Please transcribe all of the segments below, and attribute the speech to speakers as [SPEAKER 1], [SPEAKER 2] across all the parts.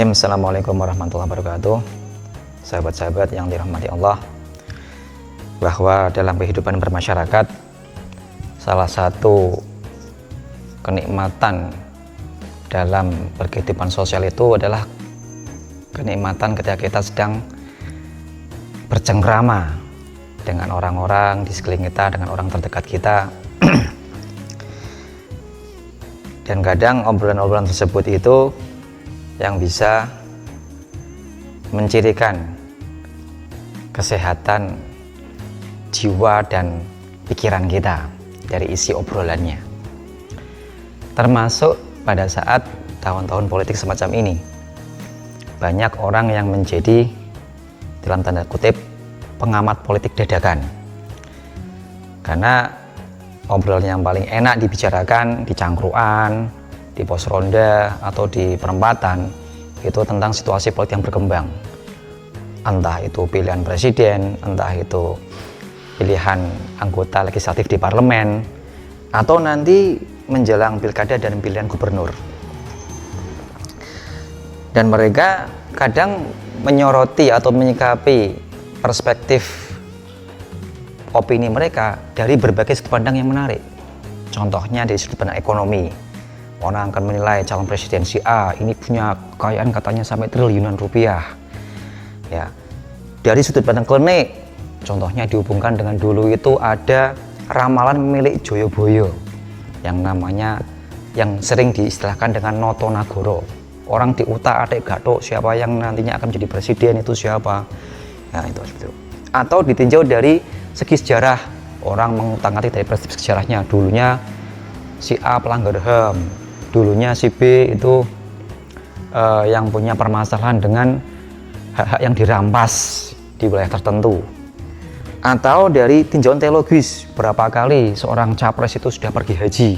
[SPEAKER 1] Bismillahirrahmanirrahim. Assalamualaikum warahmatullahi wabarakatuh. Sahabat-sahabat yang dirahmati Allah, bahwa dalam kehidupan bermasyarakat, salah satu kenikmatan dalam berkehidupan sosial itu adalah kenikmatan ketika kita sedang bercengkrama dengan orang-orang di sekeliling kita, dengan orang terdekat kita. Dan kadang obrolan-obrolan tersebut itu yang bisa mencirikan kesehatan jiwa dan pikiran kita dari isi obrolannya. Termasuk pada saat tahun-tahun politik semacam ini, banyak orang yang menjadi dalam tanda kutip pengamat politik dadakan, karena obrolan yang paling enak dibicarakan di cangkruan, di pos ronda atau di perempatan itu tentang situasi politik yang berkembang, entah itu pilihan presiden, entah itu pilihan anggota legislatif di parlemen, atau nanti menjelang pilkada dan pilihan gubernur. Dan mereka kadang menyoroti atau menyikapi perspektif opini mereka dari berbagai sudut pandang yang menarik. Contohnya dari sudut pandang ekonomi, orang akan menilai calon presiden si A ini punya kekayaan katanya sampai triliunan rupiah. Ya, dari sudut pandang klinik, contohnya dihubungkan dengan dulu itu ada ramalan milik Joyoboyo yang namanya, yang sering diistilahkan dengan Noto Nagoro. Orang diutak-atik gathuk siapa yang nantinya akan menjadi presiden itu siapa. Nah, itu seperti itu. Atau ditinjau dari segi sejarah, orang mengutang-atik dari perspektif sejarahnya. Dulunya si A pelanggar HAM, dulunya si B itu yang punya permasalahan dengan hak-hak yang dirampas di wilayah tertentu. Atau dari tinjauan teologis, berapa kali seorang capres itu sudah pergi haji,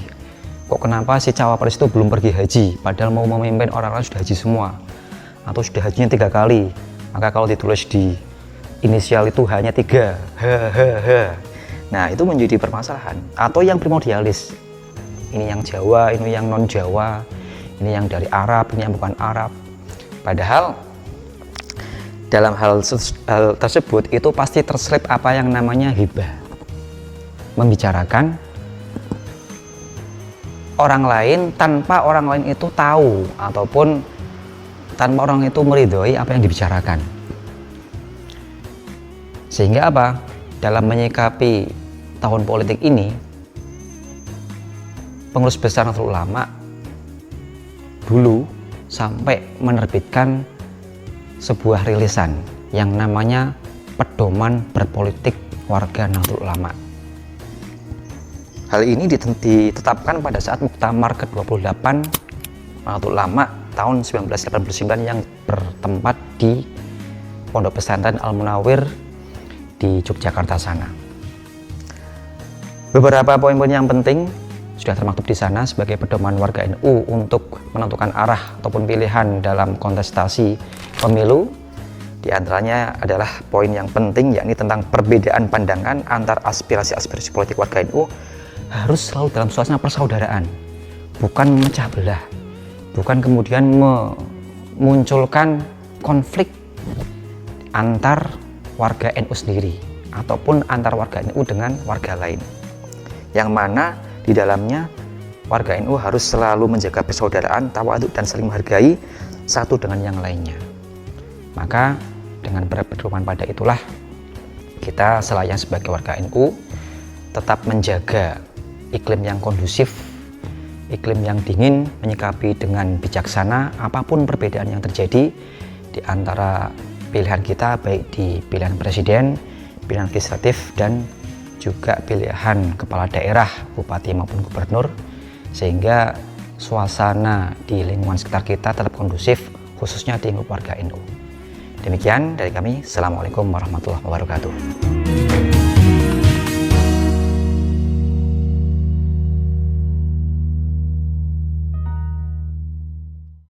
[SPEAKER 1] kok kenapa si cawapres itu belum pergi haji padahal mau memimpin orang-orang sudah haji semua, atau sudah hajinya 3 kali, maka kalau ditulis di inisial itu hanya 3, nah itu menjadi permasalahan. Atau yang primordialis, ini yang Jawa, ini yang non Jawa, ini yang dari Arab, ini yang bukan Arab. Padahal dalam hal tersebut itu pasti terselip apa yang namanya hibah, membicarakan orang lain tanpa orang lain itu tahu ataupun tanpa orang itu meridhoi apa yang dibicarakan. Sehingga apa? Dalam menyikapi tahun politik ini, pengurus besar Nahdlatul Ulama dulu sampai menerbitkan sebuah rilisan yang namanya Pedoman Berpolitik Warga Nahdlatul Ulama. Hal ini ditetapkan pada saat Muktamar ke-28 Nahdlatul Ulama tahun 1989 yang bertempat di Pondok Pesantren Al-Munawwir di Yogyakarta sana. Beberapa poin-poin yang penting sudah termaktub di sana sebagai pedoman warga NU untuk menentukan arah ataupun pilihan dalam kontestasi pemilu. Di antaranya adalah poin yang penting, yakni tentang perbedaan pandangan antar aspirasi-aspirasi politik warga NU harus selalu dalam suasana persaudaraan, bukan memecah belah, bukan kemudian memunculkan konflik antar warga NU sendiri ataupun antar warga NU dengan warga lain, yang mana di dalamnya warga NU harus selalu menjaga persaudaraan, tawaduk dan saling menghargai satu dengan yang lainnya. Maka dengan berpedoman pada itulah kita selayaknya sebagai warga NU tetap menjaga iklim yang kondusif, iklim yang dingin, menyikapi dengan bijaksana apapun perbedaan yang terjadi di antara pilihan kita, baik di pilihan presiden, pilihan legislatif, dan juga pilihan kepala daerah, bupati maupun gubernur, sehingga suasana di lingkungan sekitar kita tetap kondusif, khususnya di lingkup warga NU. Demikian dari kami. Assalamualaikum warahmatullahi wabarakatuh.